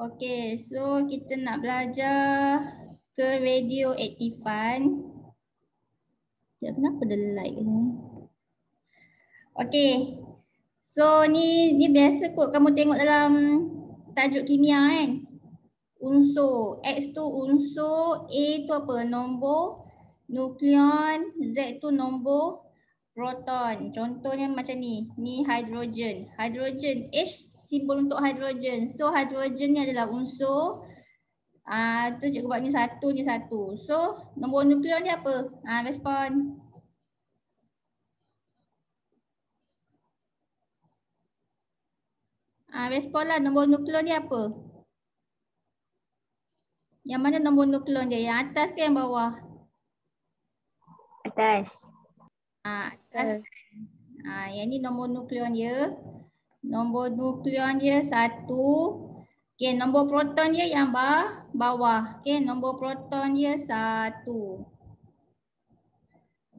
Okey, so kita nak belajar ke radioaktifan. Kenapa dia like ni? Okey. So ni biasa kot kamu tengok dalam tajuk kimia kan. Unsur, X tu unsur, A tu apa? Nombor nukleon, Z tu nombor proton. Contohnya macam ni. Ni hidrogen. Hidrogen, H simbol untuk hidrogen. So hidrogen ni adalah unsur. Tu cikgu buat ni satu, ni satu. So nombor nukleon ni apa? Respon. Respon lah, nombor nukleon dia apa? Yang mana nombor nukleon dia? Yang atas ke yang bawah? Atas. Atas. Yang ni nombor nukleon dia. Nombor nukleon dia 1. Okey, nombor proton dia yang bawah. Okey, nombor proton dia 1.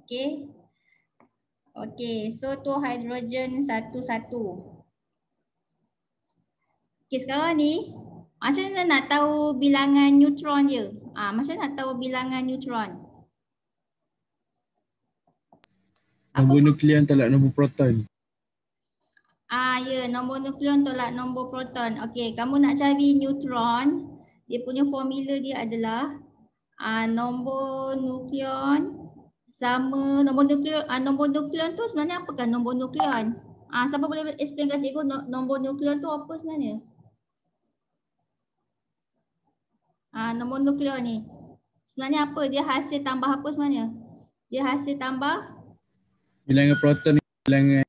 Okey. Okey, so tu hidrogen 1. Okey, sekarang ni macam mana nak tahu bilangan neutron dia? Macam mana nak tahu bilangan neutron? Nombor nukleon tolak nombor proton. Ya, nombor nukleon tolak nombor proton. Okey, kamu nak cari neutron, dia punya formula dia adalah nombor nukleon sama nombor nukleon tu sebenarnya apakah nombor nukleon? Siapa boleh explain kat cikgu nombor nukleon tu apa sebenarnya? Nombor nukleon ni sebenarnya apa? Dia hasil tambah apa sebenarnya? Dia hasil tambah Bilangan proton, bilangan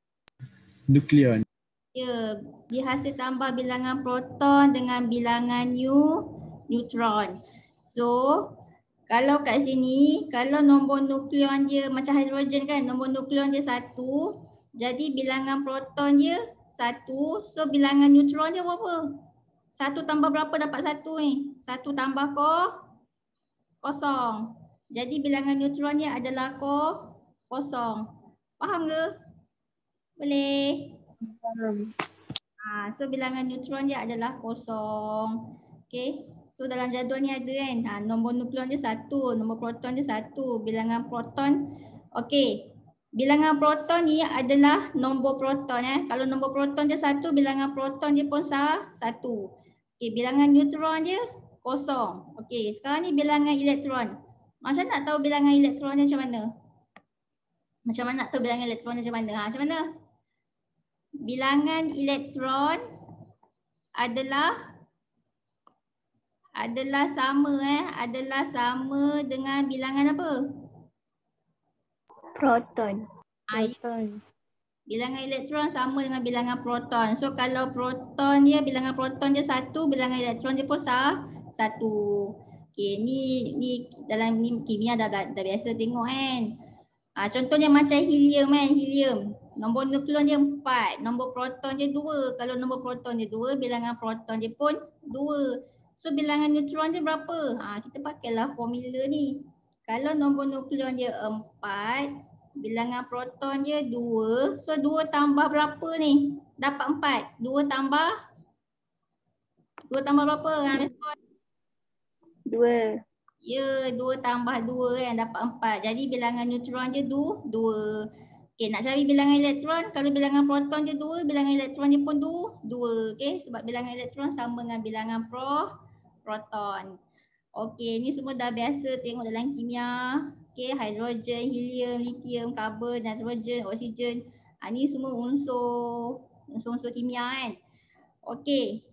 nukleon. Ya, dia hasil tambah bilangan proton dengan bilangan neutron. So, kalau kat sini, kalau nombor nukleon dia macam hidrogen kan, nombor nukleon dia 1, jadi bilangan proton dia 1, so bilangan neutron dia berapa? 1 tambah berapa dapat 1 ni? 1 tambah kosong. Jadi bilangan neutron dia adalah kosong. Faham ke? Boleh? So bilangan neutron dia adalah kosong. Okey. So dalam jadual ni ada kan. Nombor nukleon dia 1, nombor proton dia 1, bilangan proton. Okey. Bilangan proton ni adalah nombor proton Kalau nombor proton dia 1, bilangan proton dia pun 1. Okey, bilangan neutron dia kosong. Okey, sekarang ni bilangan elektron. Macam nak tahu bilangan elektron dia macam mana? Macam mana nak tahu bilangan elektron dia macam mana? Macam mana? Bilangan elektron adalah sama dengan bilangan apa? Proton. Bilangan elektron sama dengan bilangan proton. So kalau proton dia, bilangan proton dia 1, bilangan elektron dia pun 1. Okey, ni dalam ni kimia dah biasa tengok kan. Contohnya macam helium kan, helium. Nombor nukleon dia 4, nombor proton dia 2. Kalau nombor proton dia 2, bilangan proton dia pun 2. So bilangan neutron dia berapa? Kita pakailah formula ni. Kalau nombor nukleon dia 4, bilangan proton dia 2. So 2 tambah berapa ni? Dapat 4. 2 tambah berapa? Respon. 2. Ya, 2 tambah 2 kan dapat 4. Jadi bilangan neutron dia 2. Okey, nak cari bilangan elektron, kalau bilangan proton dia 2, bilangan elektron dia pun 2. Okey, sebab bilangan elektron sama dengan bilangan proton. Okey, ni semua dah biasa tengok dalam kimia. Okey, hidrogen, helium, lithium, karbon, nitrogen, oksigen. Ni semua unsur kimia kan. Okey.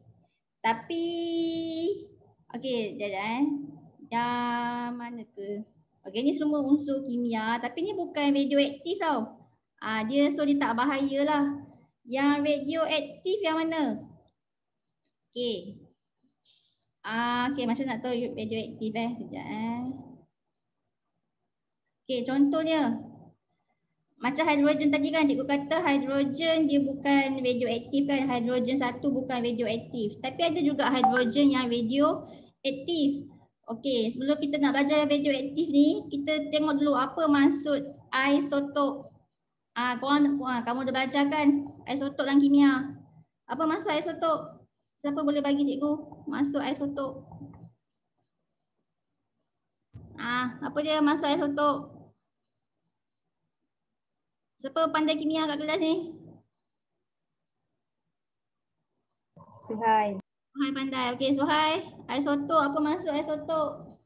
Tapi jap. Yang mana ke? Okey, ni semua unsur kimia tapi ni bukan radioaktif tau. Dia tak bahaya lah. Yang radioaktif yang mana? Okey. Okey, macam nak tahu radioaktif Sekejap Okey, contohnya macam hidrogen tadi kan, cikgu kata hidrogen dia bukan radioaktif kan. Hidrogen 1 bukan radioaktif. Tapi ada juga hidrogen yang radioaktif. Okey, sebelum kita nak belajar radioaktif ni, kita tengok dulu apa maksud isotop. Kamu dah belajar kan isotop dalam kimia. Apa maksud isotop? Siapa boleh bagi cikgu masuk isotop? Apa dia masuk isotop? Siapa pandai kimia kat kelas ni? Suhai. Suhai pandai. Okey, Suhai. Isotop, apa masuk isotop?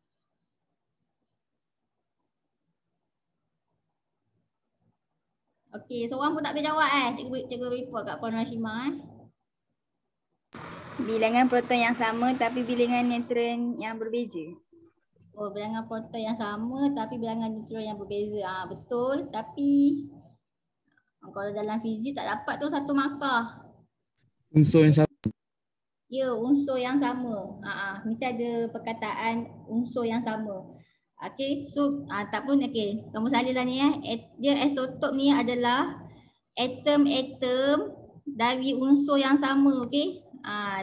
Okey, seorang pun tak boleh jawab Cikgu report kat Puan Rashimah Bilangan proton yang sama tapi bilangan neutron yang berbeza. Oh, bilangan proton yang sama tapi bilangan neutron yang berbeza. Betul, tapi kalau dalam fizik tak dapat tu satu markah. Unsur yang sama. Ya, unsur yang sama. Mesti ada perkataan unsur yang sama. Okey, so tak pun okey. Kamu salahlah ni Dia isotop ni adalah atom-atom dari unsur yang sama, okey?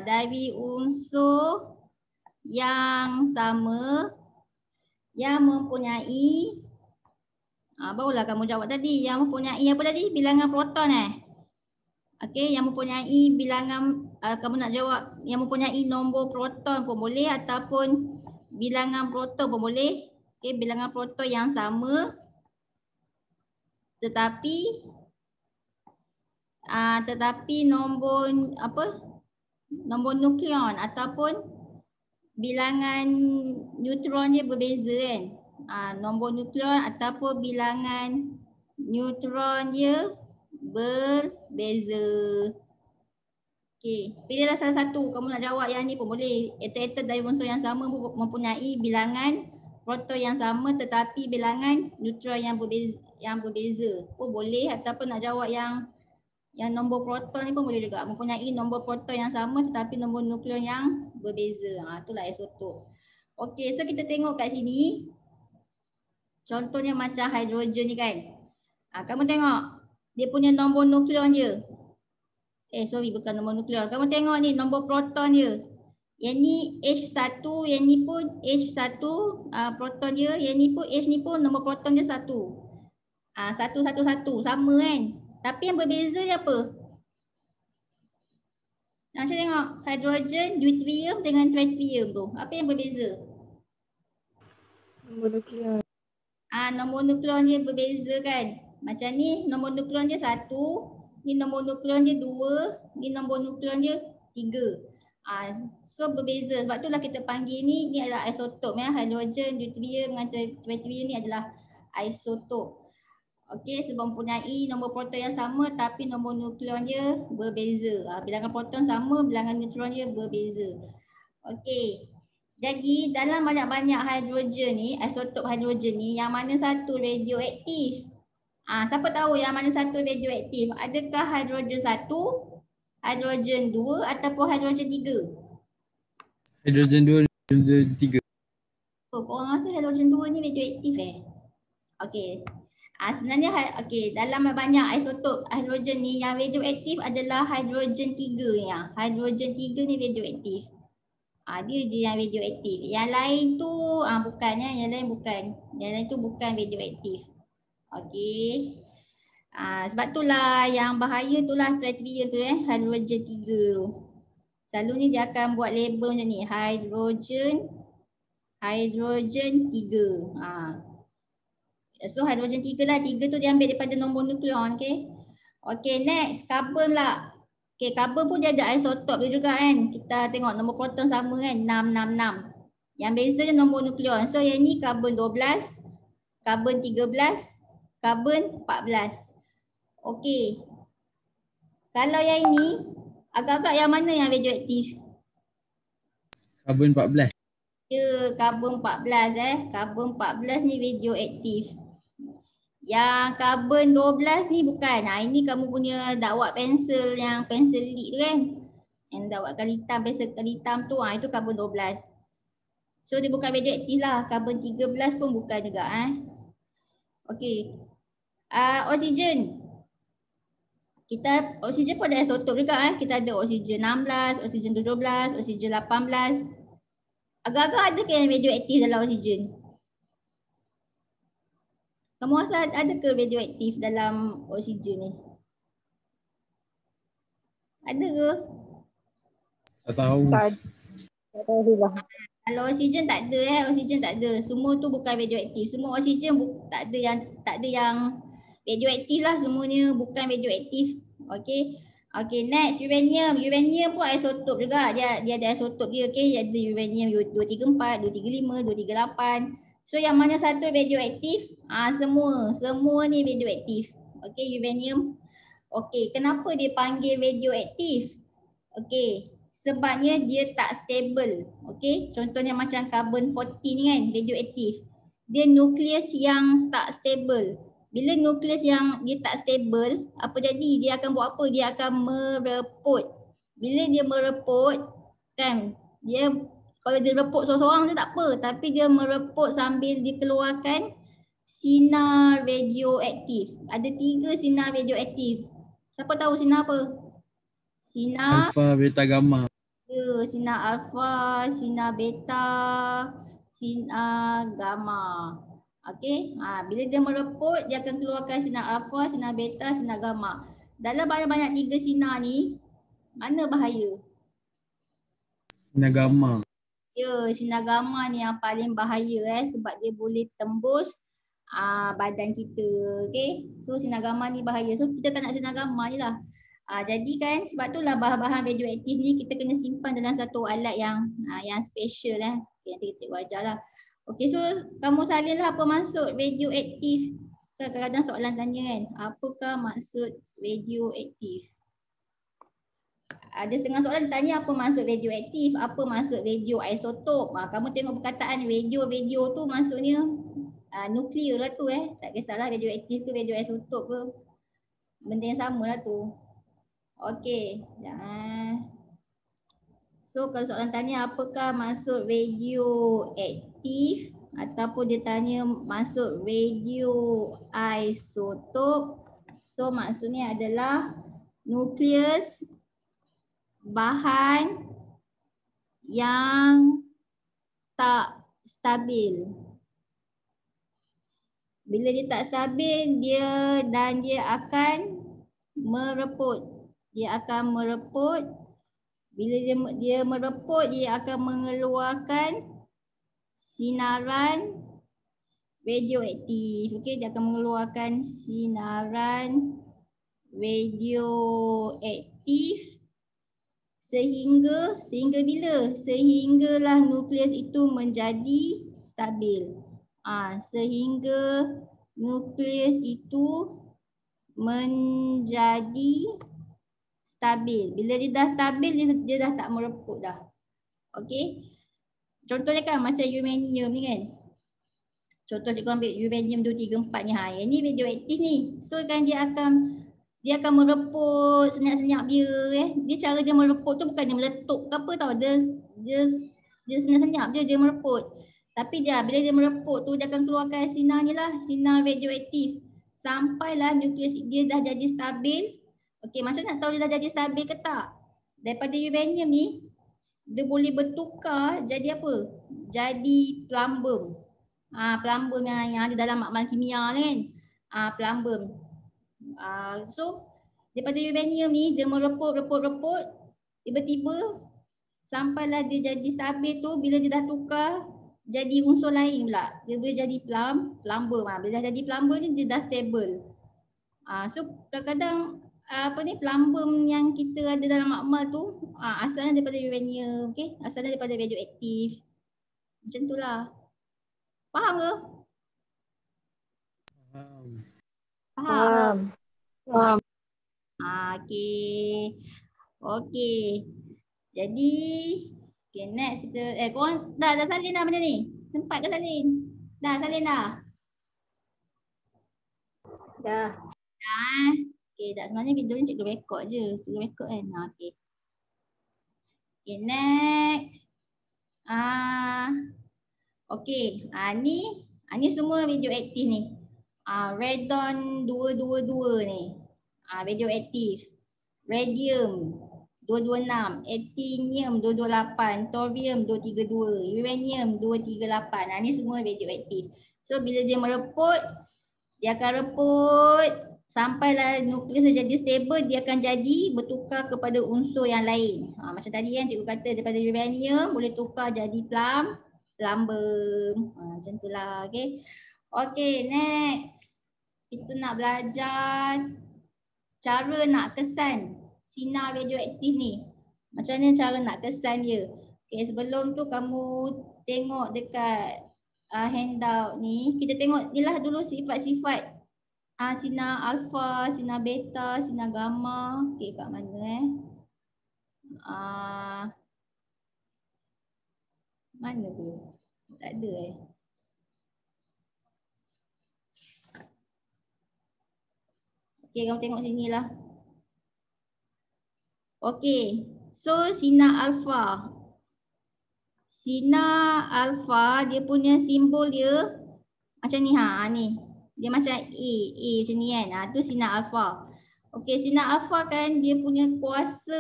Dari unsur yang sama yang mempunyai barulah kamu jawab tadi, yang mempunyai apa tadi? Bilangan proton okey, yang mempunyai bilangan kamu nak jawab yang mempunyai nombor proton pun boleh ataupun bilangan proton pun boleh. Okey, bilangan proton yang sama tetapi nombor nombor nukleon ataupun bilangan neutron dia berbeza kan. Nombor nukleon ataupun bilangan neutron dia berbeza. Okey, pilihlah salah satu. Kamu nak jawab yang ni pun boleh. Atom-atom dari unsur yang sama mempunyai bilangan proton yang sama tetapi bilangan neutron yang berbeza pun boleh, ataupun nak jawab yang nombor proton ni pun boleh juga. Mempunyai nombor proton yang sama tetapi nombor nukleon yang berbeza. Itulah isotop. Okey, so kita tengok kat sini. Contohnya macam hidrogen ni kan. Kamu tengok dia punya nombor nukleon dia. Bukan nombor nukleon. Kamu tengok ni nombor proton dia. Yang ni H1, yang ni pun H1 proton dia, yang ni pun H ni pun nombor proton dia 1. 111 sama kan? Tapi yang berbeza dia apa? Nak tengok hidrogen, deuterium dengan tritium tu. Apa yang berbeza? Nombor nukleon. Nombor nukleon dia berbeza kan? Macam ni nombor nukleon dia 1, ni nombor nukleon dia 2, ni nombor nukleon dia 3. So berbeza. Sebab itulah kita panggil ni adalah isotop ya. Hidrogen, deuterium dengan tritium ni adalah isotop. Okey, sebab mempunyai nombor proton yang sama tapi nombor nukleon dia berbeza. Bilangan proton sama, bilangan neutron dia berbeza. Okey. Jadi dalam banyak-banyak hidrogen ni, isotop hidrogen ni, yang mana satu radioaktif? Siapa tahu yang mana satu radioaktif? Adakah hidrogen 1, hidrogen 2 ataupun hidrogen 3? Hidrogen 2, hidrogen 3. Korang rasa hidrogen 2 ni radioaktif Okey. Sebenarnya dalam banyak isotop hidrogen ni yang radioaktif adalah hidrogen 3 ni. Hidrogen 3 ni radioaktif. Dia je yang radioaktif. Yang lain tu bukan yang lain bukan. Yang lain tu bukan radioaktif. Okey. Sebab itulah yang bahaya itulah tritium tu hidrogen 3 tu. Selalu ni dia akan buat label macam ni, hidrogen 3. So hidrogen 3 lah, 3 tu diambil daripada nombor nukleon, okey. Okey, next karbon lah. Okey, karbon pun dia ada isotop dia juga kan. Kita tengok nombor proton sama kan, 666. Yang beza dia nombor nukleon. So yang ni karbon 12, karbon 13, karbon 14. Okey. Kalau yang ini, agak-agak yang mana yang radioaktif? Karbon 14. Ya, karbon 14 Karbon 14 ni radioaktif. Yang karbon 12 ni bukan. Ini kamu punya dakwat pensel yang pensel lead tu kan. Yang dakwat kali hitam, pensel kali hitam tu itu karbon 12. So dia bukan radioaktif lah. Karbon 13 pun bukan juga Okey. Oksigen. Oksigen pun ada isotop juga Kita ada oksigen 16, oksigen 17, oksigen 18. Agak-agak ada ke yang radioaktif dalam oksigen? Kamu rasa ada ke radioaktif dalam oksigen ni? Ada ke? Tak tahu. Tak tahu lah. Kalau oksigen tak ada oksigen tak ada. Semua tu bukan radioaktif. Semua oksigen tak ada yang radioaktif lah, semuanya bukan radioaktif. Okey. Okey, next uranium. Uranium pun isotop juga. Dia ada isotop dia, okey. Ada uranium 234, 235, 238. So yang mana satu radioaktif? Semua ni radioaktif. Okey, uranium. Okey, kenapa dia panggil radioaktif? Okey, sebabnya dia tak stable. Okey, contohnya macam carbon 14 ni kan, radioaktif. Dia nukleus yang tak stable. Bila nukleus yang dia tak stable, apa jadi? Dia akan buat apa? Dia akan mereput. Bila dia mereput, kan, dia kalau dia reput seorang-seorang dia tak apa, tapi dia mereput sambil dikeluarkan sinar radioaktif. Ada 3 sinar radioaktif. Siapa tahu sinar apa? Sinar Alpha, beta, gamma. sinar alfa, sinar beta, sinar gamma. Okey, bila dia mereput dia akan keluarkan sinar alfa, sinar beta, sinar gamma. Dalam banyak-banyak 3 sinar ni, mana bahaya? Sinar gamma. Ya, sinar gamma ni yang paling bahaya sebab dia boleh tembus badan kita. Okey, so sinar gamma ni bahaya. So kita tak nak sinar gamma ni lah. Jadi kan sebab itulah bahan-bahan radioaktif ni kita kena simpan dalam satu alat yang special yang kita wajar lah. Okey, so kamu salin lah apa maksud radioaktif. Kadang-kadang soalan tanya kan, apakah maksud radioaktif? Ada setengah soalan tanya apa maksud radioaktif, apa maksud radioisotop. Kamu tengok perkataan radio tu maksudnya nuklear lah tu tak kisahlah radioaktif ke radioisotop ke. Benda yang sama lah tu. Okey. So kalau soalan tanya apakah maksud radioaktif ataupun dia tanya maksud radioisotop. So maksudnya adalah nukleus bahan yang tak stabil. Bila dia tak stabil dia akan mereput. Dia akan mereput. Bila dia mereput dia akan mengeluarkan sinaran radioaktif. Okey, dia akan mengeluarkan sinaran radioaktif sehingga bila? Sehinggalah nukleus itu menjadi stabil. Sehingga nukleus itu menjadi stabil. Bila dia dah stabil dia dah tak mereput dah. Okey. Contohnya kan macam uranium ni kan. Contoh cikgu ambil uranium 234 ni. Yang ni radioaktif ni. So kan dia akan mereput senyap-senyap dia Dia cara dia mereput tu bukan dia meletup ke apa tau. Dia senyap-senyap dia mereput. Tapi bila dia mereput tu dia akan keluarkan sinar ni lah, sinar radioaktif. Sampailah nukleus dia dah jadi stabil. Okey, macam nak tahu dia dah jadi stabil ke tak? Daripada uranium ni dia boleh bertukar jadi apa? Jadi plumbum. Plumbum yang ada dalam makmal kimia kan. Plumbum. So daripada uranium ni dia mereput, tiba-tiba sampailah dia jadi stabil tu, bila dia dah tukar jadi unsur lain pula. Dia boleh jadi plumbum. Bila dah jadi plumbum ni dia dah stable. So kadang-kadang plumbum yang kita ada dalam makmal tu asalnya daripada uranium, okey? Asalnya daripada radioaktif. Macam itulah. Faham ke? Faham. Okey. Okey. Jadi next kita korang dah salin dah benda ni? Sempat ke salin? Dah salin dah? Dah. Okey, dah sebenarnya video ni cikgu rekod je. Cikgu rekod kan. Okey. Okay, next. Okey, ni semua radioaktif ni. Radon 222 ni. Radioaktif. Radium 226, actinium 228, thorium 232, uranium 238. Ni semua radioaktif. So bila dia mereput, dia akan reput sampailah nukleus jadi stable, dia akan jadi bertukar kepada unsur yang lain. Macam tadi kan cikgu kata daripada uranium boleh tukar jadi plumbum. Macam itulah. Okay. Okay, next. Kita nak belajar cara nak kesan sinar radioaktif ni. Macam mana cara nak kesan dia. Okay, sebelum tu kamu tengok dekat handout ni. Kita tengok ni lah dulu sifat-sifat sinar alfa, sinar beta, sinar gamma. Okey, kat mana mana tu? Tak ada Okey, kamu tengok sini lah. Okey, so sinar alfa. Sinar alfa dia punya simbol dia macam ni ni. Dia macam A macam ni kan. Tu sinar alfa. Okey, sinar alfa kan dia punya kuasa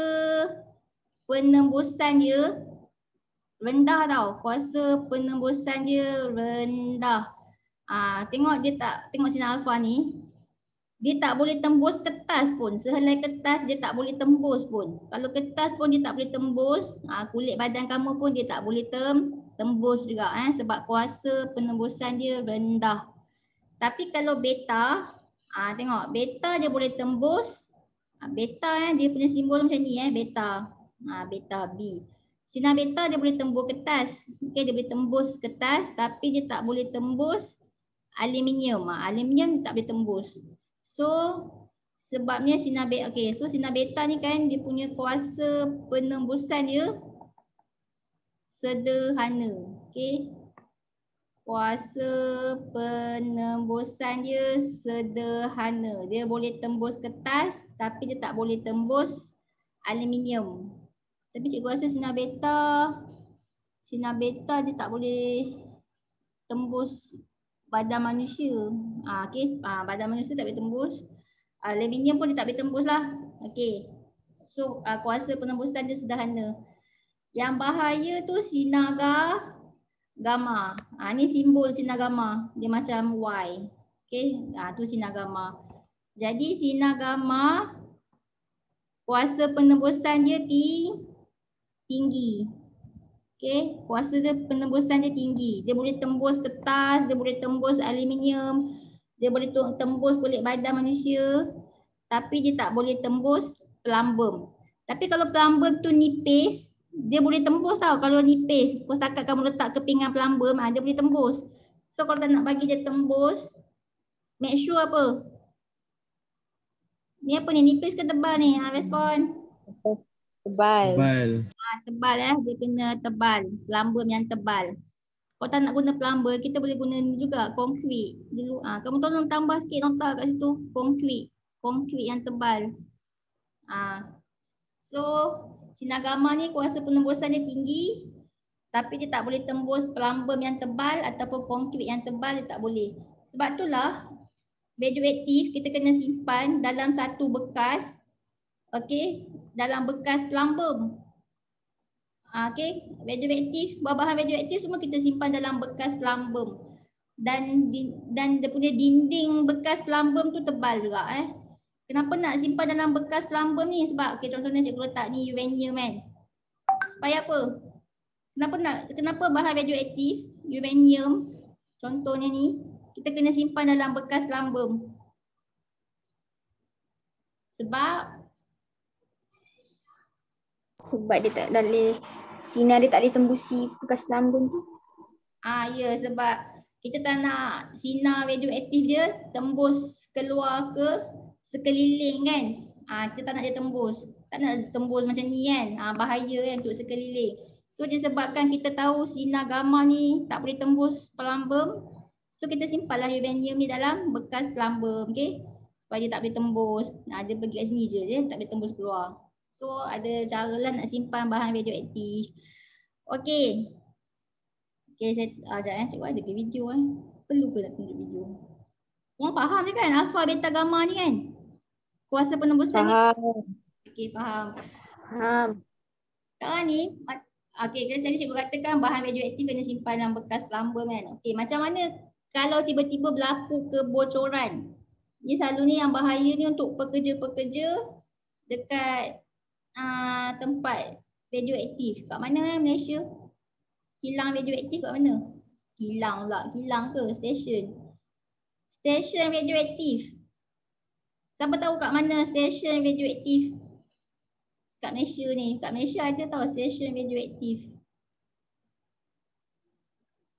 penembusan dia rendah tau. Kuasa penembusan dia rendah. Tengok dia tak, tengok sinar alfa ni. Dia tak boleh tembus kertas pun. Sehelai kertas dia tak boleh tembus pun. Kalau kertas pun dia tak boleh tembus. Kulit badan kamu pun dia tak boleh tembus juga sebab kuasa penembusan dia rendah. Tapi kalau beta, tengok beta dia boleh tembus. Beta dia punya simbol macam ni beta. Beta B. Sinar beta dia boleh tembus kertas. Okay, dia boleh tembus kertas tapi dia tak boleh tembus aluminium. Aluminium tak boleh tembus. So sebabnya sinar beta, so sinar beta ni kan dia punya kuasa penembusan dia sederhana. Okay. Kuasa penembusan dia sederhana. Dia boleh tembus kertas tapi dia tak boleh tembus aluminium. Tapi cikgu rasa sinar beta dia tak boleh tembus badan manusia. Badan manusia tak boleh tembus. Aluminium pun dia tak boleh tembus lah. Okay. So kuasa penembusan dia sederhana. Yang bahaya tu sinar gamma. Ni simbol sinar gamma. Dia macam Y. Okay. Tu sinar gamma. Jadi sinar gamma kuasa penembusan dia tinggi. Okay. Kuasa dia penembusan dia tinggi. Dia boleh tembus kertas, dia boleh tembus aluminium, dia boleh tembus kulit badan manusia. Tapi dia tak boleh tembus plumbum. Tapi kalau plumbum tu nipis, dia boleh tembus tau. Kalau nipis, kau setakat kamu letak kepingan plumbum, dia boleh tembus. So kalau tak nak bagi dia tembus, make sure apa? Ni apa ni? Nipis ke tebal ni? Respon. Tebal. Tebal dia kena tebal. Plumbum yang tebal. Kalau tak nak guna plumbum, kita boleh guna ni juga, konkrit. Dulu, kamu tolong tambah sikit nota kat situ. Konkrit yang tebal. So sinar gamma ni kuasa penembusan dia tinggi tapi dia tak boleh tembus plumbum yang tebal ataupun konkrit yang tebal, dia tak boleh. Sebab itulah radioaktif kita kena simpan dalam satu bekas. Okey, dalam bekas plumbum. Okey, radioaktif, bahan radioaktif semua kita simpan dalam bekas plumbum. Dan dia punya dinding bekas plumbum tu tebal juga Kenapa nak simpan dalam bekas plumbum ni? Sebab contohnya cikgu letak ni uranium kan. Supaya apa? Kenapa bahan radioaktif, uranium, contohnya ni, kita kena simpan dalam bekas plumbum? Sebab dia tak boleh, sinar dia tak boleh tembusi bekas plumbum tu. Ya, sebab kita tak nak sinar radioaktif dia tembus keluar ke sekeliling kan. Kita tak nak dia tembus. Tak nak tembus macam ni kan. Bahaya kan untuk sekeliling. So disebabkan kita tahu sinar gamma ni tak boleh tembus plumbum. So kita simpanlah uranium ni dalam bekas plumbum. Okay. Supaya dia tak boleh tembus. Dia pergi kat sini je. Dia tak boleh tembus keluar. So ada cara lah nak simpan bahan radioaktif. Okay. Okay, saya cikgu ada ke video Perlu ke nak tunjuk video? Korang faham je kan alfa, beta, gamma ni kan? Kuasa penembusan ni. Okey, faham. Sekarang ni, tadi cikgu katakan bahan radioaktif kena simpan dalam bekas plumbum kan. Okey, macam mana kalau tiba-tiba berlaku kebocoran? Dia selalu ni yang bahaya ni untuk pekerja-pekerja dekat tempat radioaktif. Kat mana Malaysia? Kilang radioaktif kat mana? Kilang pula, kilang ke stesen? Stesen radioaktif. Siapa tahu kat mana stesen radioaktif kat Malaysia ni? Kat Malaysia ada tahu stesen radioaktif.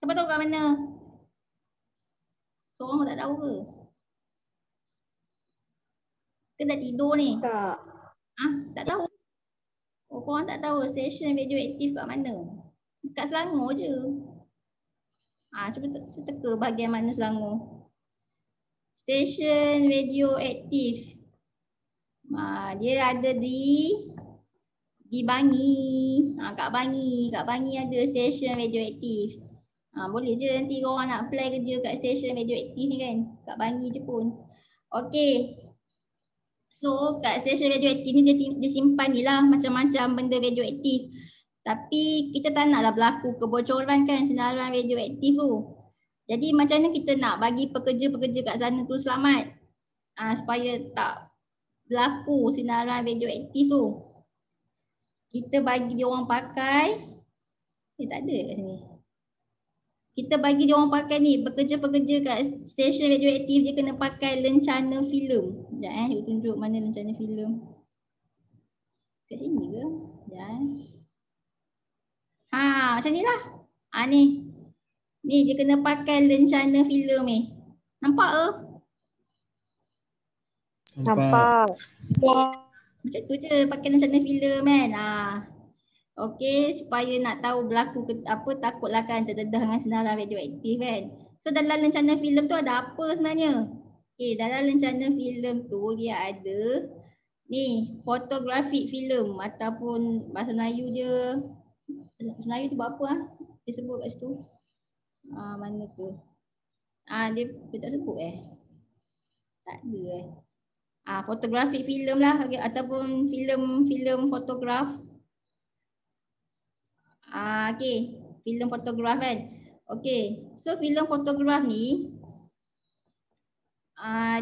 Siapa tahu kat mana? Seorang pun tak tahu ke? Ke dah tidur ni? Tak. Tak tahu. Oh, korang tak tahu stesen radioaktif kat mana? Dekat Selangor je. Cuba teka bahagian mana Selangor. Stesen radioaktif. Dia ada di Bangi. Kat Bangi ada stesen radioaktif. Boleh je nanti korang nak apply kerja kat stesen radioaktif ni kan. Kat Bangi je pun. Okay. So kat stesen radioaktif ni dia simpan ni lah macam-macam benda radioaktif. Tapi kita tak naklah berlaku kebocoran kan sinaran radioaktif tu. Jadi macam mana kita nak bagi pekerja-pekerja kat sana tu selamat supaya tak berlaku sinaran radioaktif tu. Kita bagi dia orang pakai, tak ada kat sini. Kita bagi dia orang pakai ni, pekerja-pekerja kat stesen radioaktif dia kena pakai lencana filem. Sekejap dia tunjuk mana lencana filem. Kat sini ke? Sekejap macam ni lah. Ni. Ni dia kena pakai lencana filem ni. Nampak ke? Nampak. Macam tu je pakai lencana filem kan. Okey, supaya nak tahu berlaku takutlah kan terdedah dengan sinaran radioaktif kan. So dalam lencana filem tu ada apa sebenarnya? Okey, dalam lencana filem tu dia ada ni photographic film ataupun bahasa Melayu je. Bahasa Melayu tu apa dia sebut kat situ. Mana tu? Dia tak sebut Tak ada photographic film lah ataupun filem fotograf. Okey, filem fotograf kan. Okey, so filem fotograf ni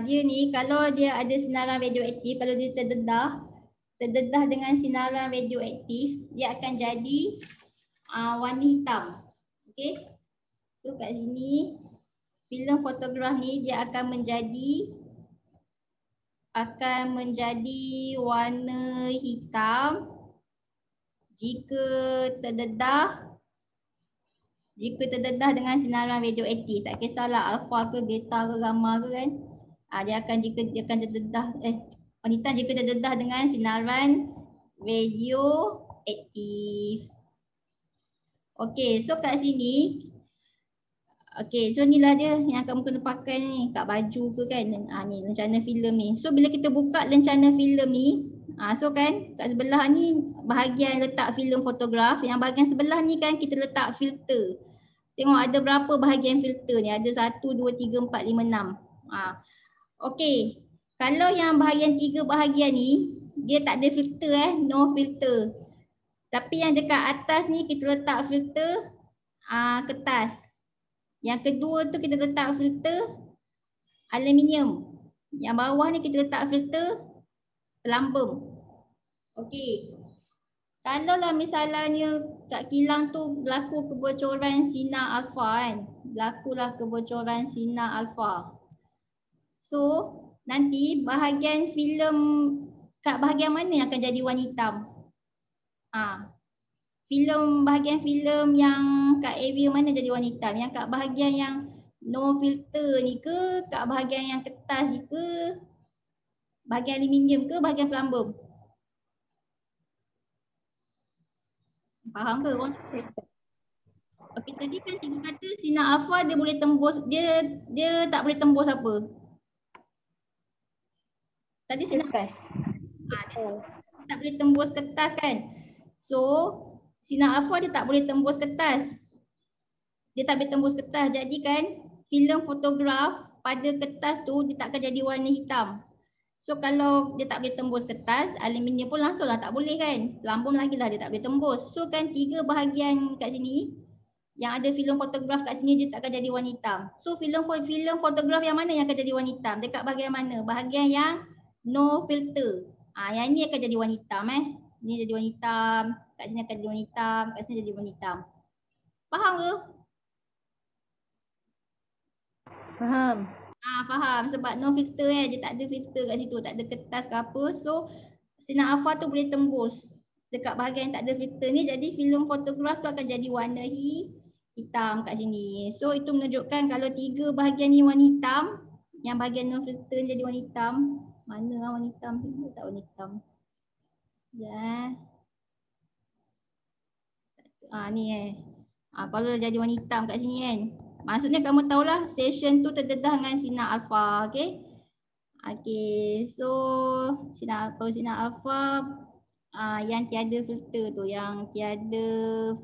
dia ni kalau dia ada sinaran radioaktif, kalau dia terdedah dengan sinaran radioaktif, dia akan jadi warna hitam. Okey. So kat sini filem fotograf ni dia akan menjadi warna hitam jika terdedah dengan sinaran radioaktif. Tak kisahlah alfa ke beta ke gamma ke kan. Dia akan terdedah wanita jika terdedah dengan sinaran radioaktif. Okey, so kat sini so inilah dia yang kamu kena pakai ni kat baju ke kan. Ni lencana filem ni. So bila kita buka lencana filem ni, so kan kat sebelah ni bahagian letak filem fotograf, yang bahagian sebelah ni kan kita letak filter. Tengok ada berapa bahagian filter ni, ada 1, 2, 3, 4, 5, 6. Okey, kalau yang bahagian 3 bahagian ni dia tak ada filter no filter. Tapi yang dekat atas ni kita letak filter kertas. Yang kedua tu kita letak filter aluminium. Yang bawah ni kita letak filter pelambung. Okey. Kalau lah misalnya kat kilang tu berlaku kebocoran sinar alfa kan. Berlakulah kebocoran sinar alfa. So nanti bahagian filem kat bahagian mana yang akan jadi warna hitam? Bahagian filem yang kat area mana jadi warna hitam? Yang kat bahagian yang no filter ni ke? Kat bahagian yang kertas ni ke? Bahagian aluminium ke? Bahagian pelambung? Faham ke korang? Okey, tadi kan cikgu kata sinar alfa dia boleh tembus, dia tak boleh tembus apa? Tadi sinar Kertas. dia tak boleh tembus kertas kan? So sinar alfa dia tak boleh tembus kertas. Dia tak boleh tembus kertas. Jadi kan filem fotograf pada kertas tu dia tak akan jadi warna hitam. So kalau dia tak boleh tembus kertas, aluminium pun langsunglah tak boleh kan. Pelambung lagi lah dia tak boleh tembus. So kan 3 bahagian kat sini yang ada filem fotograf kat sini dia tak akan jadi warna hitam. So filem fotograf yang mana yang akan jadi warna hitam? Dekat bahagian mana? Bahagian yang no filter. Yang ni akan jadi warna hitam Ni jadi warna hitam, kat sini akan jadi warna hitam, kat sini jadi warna hitam. Faham ke? Faham. Faham sebab no filter dia tak ada filter kat situ, tak ada kertas ke apa. So sinar alfa tu boleh tembus dekat bahagian yang tak ada filter ni, jadi filem fotograf tu akan jadi warna hitam kat sini. So itu menunjukkan kalau 3 bahagian ni warna hitam, yang bahagian no filter ni jadi warna hitam. Mana lah warna hitam? Tak warna hitam. Ya. Ni kalau jadi warna hitam kat sini kan, maksudnya kamu tahulah stesen tu terdedah dengan sinar alfa, okey? Okey, so sinar alfa yang tiada filter tu, yang tiada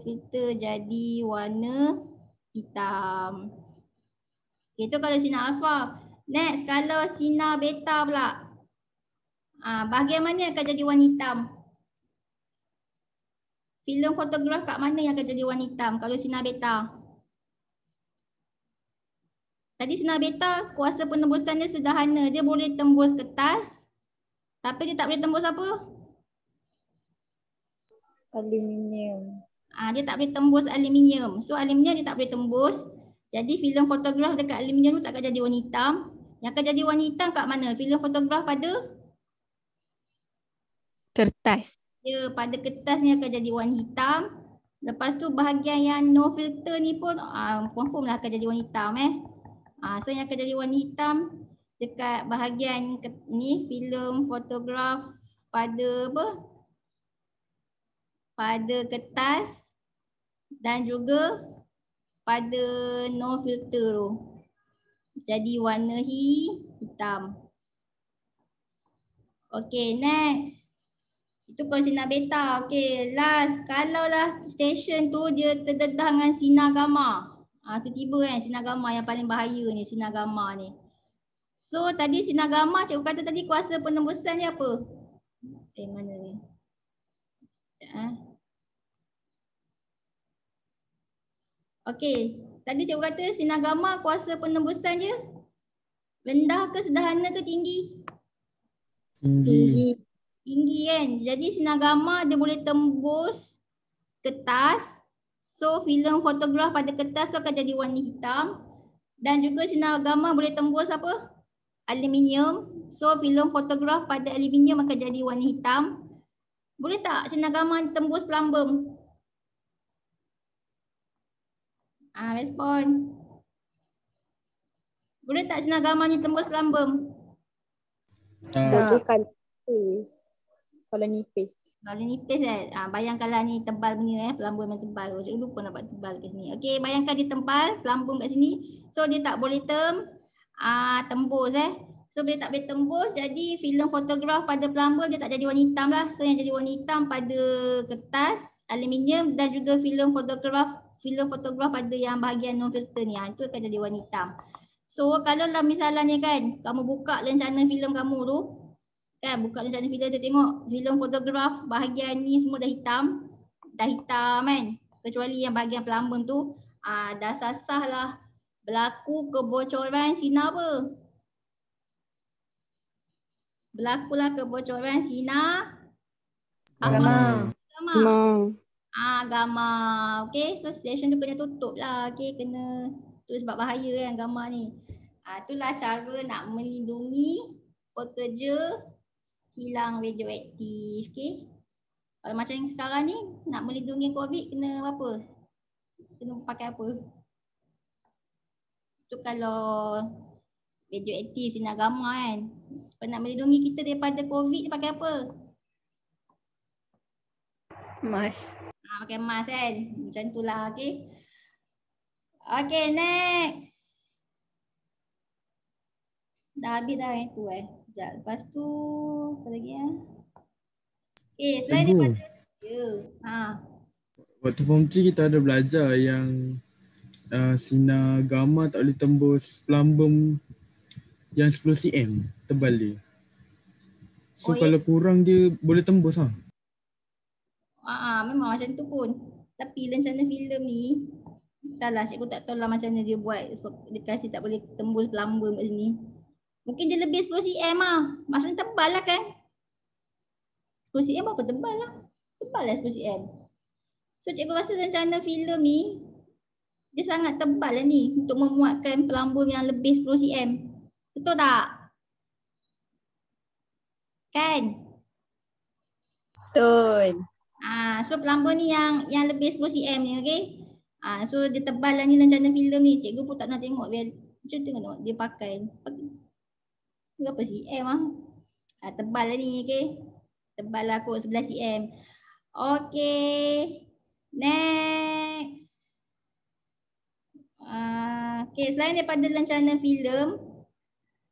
filter jadi warna hitam. Itu kalau sinar alfa. Next, kalau sinar beta pula. Bahagian mana akan jadi warna hitam? Filem fotograf kat mana yang akan jadi warna hitam kalau sinar beta? Tadi sinar beta kuasa penembusan dia sederhana. Dia boleh tembus kertas, tapi dia tak boleh tembus apa? Aluminium. Dia tak boleh tembus aluminium. So aluminium dia tak boleh tembus. Jadi filem fotograf dekat aluminium tu tak akan jadi warna hitam. Yang akan jadi warna hitam kat mana? Filem fotograf pada kertas. Ya, pada kertas ni akan jadi warna hitam. Lepas tu bahagian yang no filter ni pun confirm lah akan jadi warna hitam So yang akan jadi warna hitam dekat bahagian ni filem fotograf pada apa? Pada kertas dan juga pada no filter tu. Jadi warna hitam. Okay, next. Itu kalau sinar beta. Okay, last. Kalau lah stesen tu dia terdedah dengan sinar gamma. Tiba-tiba kan sinar gamma yang paling bahaya ni, sinar gamma ni. So tadi sinar gamma cikgu kata tadi kuasa penembusan dia apa? Mana ni? Okay, tadi cikgu kata sinar gamma kuasa penembusan dia rendah ke sederhana ke tinggi? Tinggi. Tinggi kan. Jadi sinar gamma dia boleh tembus kertas. So filem fotograf pada kertas tu akan jadi warna hitam. Dan juga sinar gamma boleh tembus apa? Aluminium. So filem fotograf pada aluminium akan jadi warna hitam. Boleh tak sinar gamma tembus plumbum? Respon. Boleh tak sinar gamma ni tembus plumbum? Boleh kalau nipis. Kalau nipis. Kalau nipis bayangkanlah ni tebal punya plumbum yang tebal. Cikgu lupa nak buat tebal kat sini. Okey, bayangkan dia tebal plumbum kat sini. So dia tak boleh tembus So dia tak boleh tembus, jadi filem fotograf pada plumbum dia tak jadi warna hitam lah. So yang jadi warna hitam pada kertas, aluminium dan juga filem fotograf pada yang bahagian non filter ni. Itu akan jadi warna hitam. So kalau lah misalnya kan kamu buka lencana filem kamu tu, kan buka lencana filem tu tengok filem fotograf bahagian ni semua dah hitam kan. Kecuali yang bahagian plumbum tu dah sasah lah berlaku kebocoran sinar apa? Berlakulah kebocoran sinar Gamma. gamma. Okey, so stesen tu kena tutup lah. Okey, kena tu sebab bahaya kan gamma ni. Itulah cara nak melindungi pekerja kilang radioaktif. Okey. Kalau macam yang sekarang ni nak melindungi COVID kena apa? Kena pakai apa? Tu kalau radioaktif sinar gamma kan. Kalau nak melindungi kita daripada COVID pakai apa? Mask. Pakai mask kan. Macam itulah, okey. Okay, next. Dah habis dah yang tu Sekejap. Lepas tu apa lagi Okay, selain daripada Waktu form 3 kita ada belajar yang sinar gamma tak boleh tembus plumbum yang 10 cm tebal dia. So kalau kurang dia boleh tembus memang macam tu pun. Tapi rencana filem ni, entahlah cikgu tak tahu lah macam mana dia buat. Dia kasi tak boleh tembus pelamba kat sini. Mungkin dia lebih 10 cm lah. Maksudnya tebal lah kan. 10 cm apa tebal lah. Tebal lah 10 cm. So cikgu rasa rencana filem ni, dia sangat tebal lah ni untuk memuatkan pelambung yang lebih 10 cm. Betul tak? Kan? Betul. So pelambung ni yang lebih 10 cm ni, okey? So dia tebal lah ni rencana filem ni. Cikgu pun tak nak tengok biar macam tengok dia pakai. Berapa cm ah? Tebal lah ni, okey? Tebal lah kot 11 cm. Okey. Next. Okey, selain daripada rencana filem,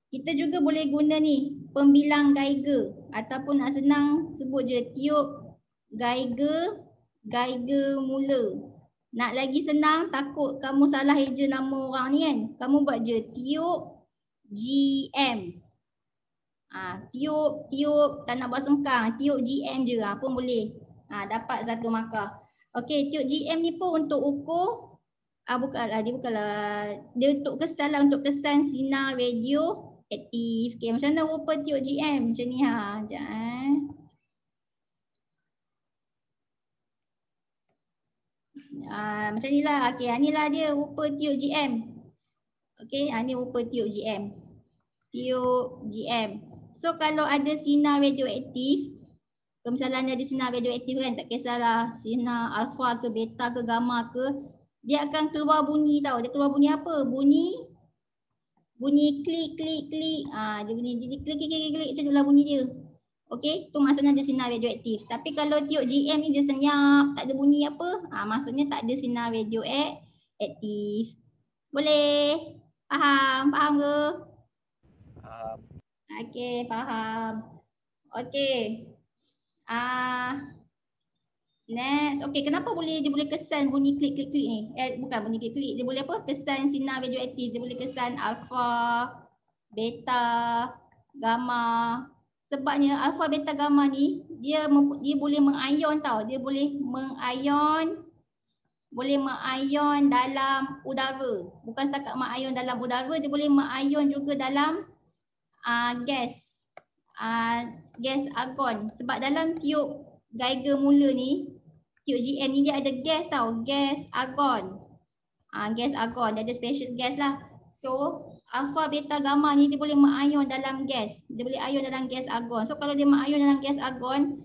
kita juga boleh guna ni pembilang Geiger ataupun nak senang sebut je tiup Geiger mula. Nak lagi senang, takut kamu salah eja nama orang ni kan. Kamu buat je tiup GM. Tiup tak nak buat sengkang, tiup GM je pun boleh. Dapat 1 markah. Okey, tiup GM ni pun untuk ukur dia untuk kesan lah, untuk kesan sinar radio aktif. Okey, macam mana rupa tiup GM? Macam ni Sekejap macam ni lah. Okey, ni lah dia rupa tiup GM. Okey, ni rupa tiup GM. Tiup GM. So kalau ada sinar radioaktif, misalnya ada sinar radioaktif kan, tak kisahlah sinar alfa ke beta ke gamma ke, dia akan keluar bunyi tau. Dia keluar bunyi apa? Bunyi klik klik klik. Dia bunyi klik klik klik klik, macam itulah bunyi dia. Okey, tu maksudnya ada sinar radioaktif. Tapi kalau tiup GM ni dia senyap, tak ada bunyi apa, maksudnya tak ada sinar radioaktif. Boleh? Faham ke? Faham. Okey, faham. Okey. Next. Okey, kenapa dia boleh kesan bunyi klik klik klik ni? Bukan bunyi klik klik, dia boleh apa? Kesan sinar radioaktif. Dia boleh kesan alfa, beta, gamma. Sebabnya alfa, beta, gamma ni dia boleh mengayon tau. Dia boleh mengayon dalam udara. Bukan setakat mengayon dalam udara, dia boleh mengayon juga dalam gas. Gas argon. Sebab dalam tiup Geiger mula ni, tiup GM ni dia ada gas tau, gas argon. Gas argon, dia ada special gas lah. So alfa, beta, gamma ni dia boleh mengayon dalam gas. Dia boleh ayon dalam gas argon. So kalau dia mengayon dalam gas argon,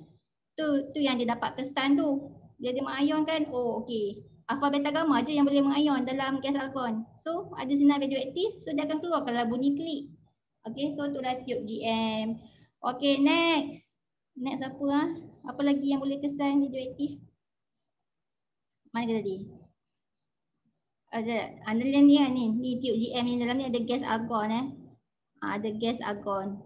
tu yang dia dapat kesan tu. Dia mengayon kan, okey. Alfa, beta, gamma je yang boleh mengayon dalam gas argon. So ada sinar radioaktif, so dia akan keluar kalau bunyi klik. Okey, so itulah tiup GM. Okey, next. Next apa Apa lagi yang boleh kesan radioaktif? Mana ke tadi? Ada ni tiup GM ni, dalam ni ada gas argon ada gas argon.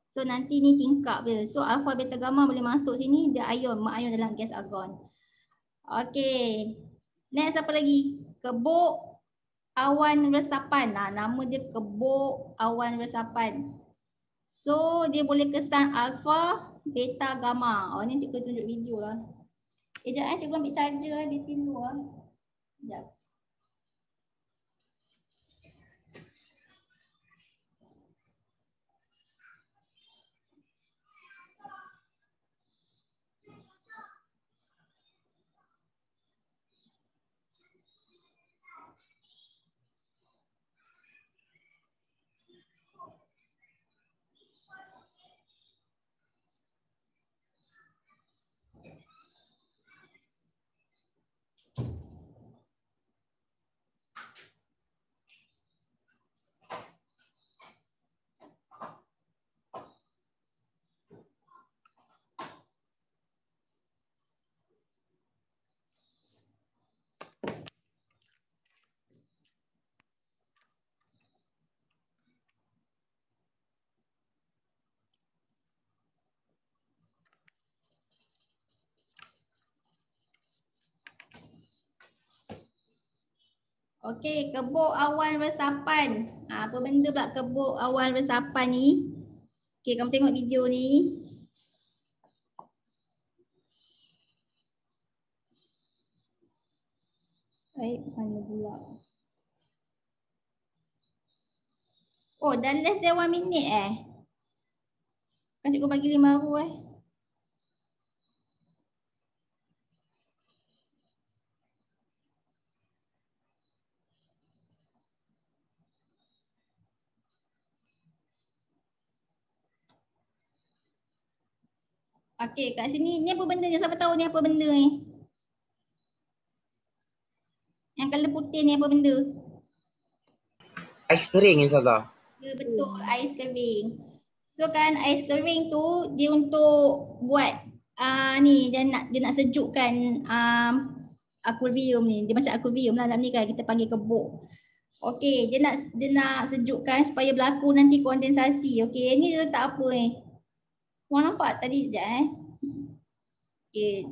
So nanti ni tingkap dia. So alfa, beta, gamma boleh masuk sini, dia mengayon dalam gas argon. Okey. Next apa lagi? Kebuk awan resapan. Nama dia kebuk awan resapan. So dia boleh kesan alfa, beta, gamma. Ni cikgu tunjuk video lah. Sekejap cikgu ambil charger bateri dulu Sekejap. Okey, kebuk awan resapan. Apa benda pula kebuk awan resapan ni? Okey, kamu tengok video ni. Baik, mana pula? Oh, dah less than 1 minute Kan cikgu bagi 5 baru Okey, kat sini ni apa benda ni? Siapa tahu ni apa benda ni? Yang colour putih ni apa benda? Ais kering insyaAllah. Ya betul, ais kering. So kan ais kering tu dia untuk buat ni dia nak sejukkan akuarium ni. Dia macam akuarium lah dalam ni kan, kita panggil kebok. Okey, dia nak sejukkan supaya berlaku nanti kondensasi. Okey, ni dia letak apa ni? Korang nampak tadi sekejap Okey.